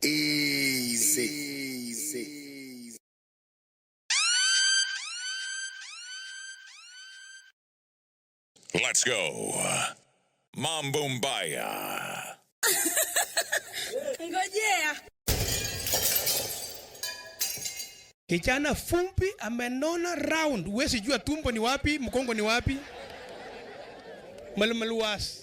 Easy. Let's go. Mambumbaya. Ngojea. Kijana fumbi amenona round. Uwezi jua tumbo ni wapi, mkongo ni wapi. Malumaluwas.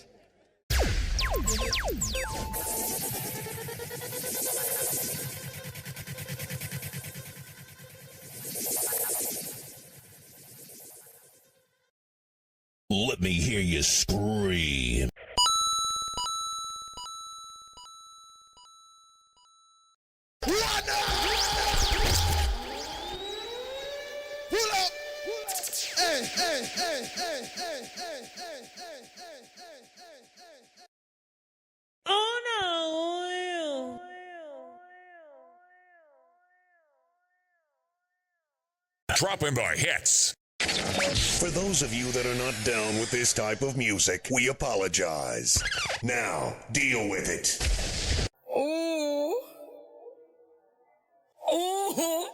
Let me hear you scream. Oh no. Dropping the hits. For those of you that are not down with this type of music, we apologize. Now, deal with it. Oh. Oh.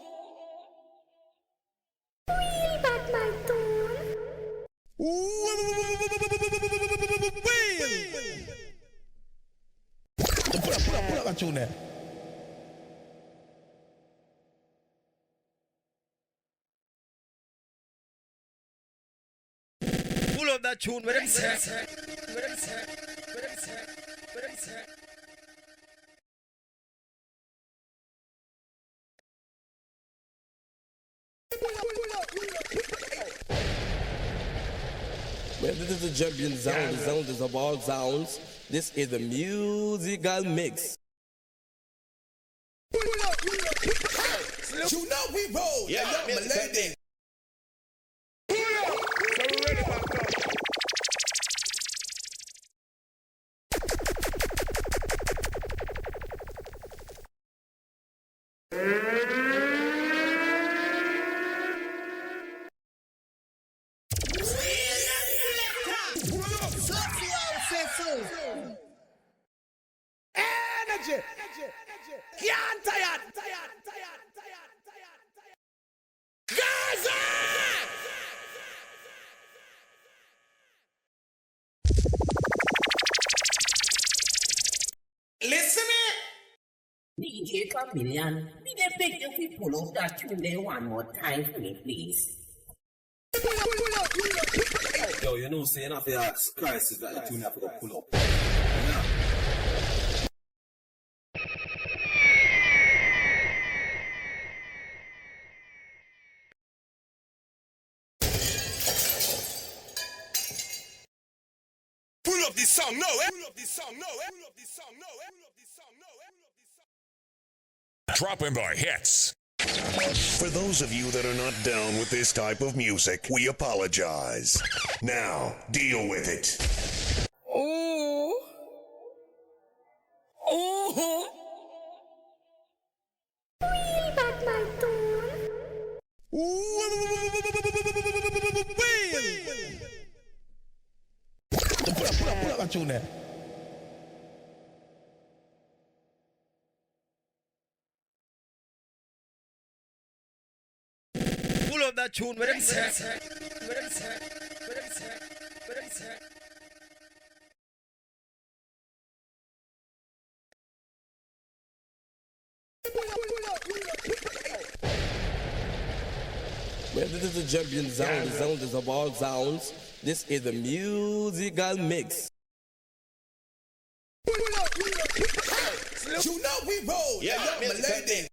Pull up that tune with him set. Well, this is the champion sound. The sound is of all sounds. This is the musical mix. You know we roll. Yeah, my lady. Energy. Can't tired. Gaza! Listen me. DJ Chameleon, we dey beg you to pull up that tune there one more time for me, please. Yo, you know, saying after that crisis that the tune have to pull up. Pull up this song, no, eh? Pull up this song, no, eh? Pull up this song, no, eh? Pull up this song, no, eh? Pull up this song. Dropping the hits. For those of you that are not down with this type of music, we apologize. Now, deal with it. Oh. Oh. Pull up that tune with him set. Well, this is the champion sound. The sound is of all sounds. This is the musical mix. You know we roll. Yeah, my lady.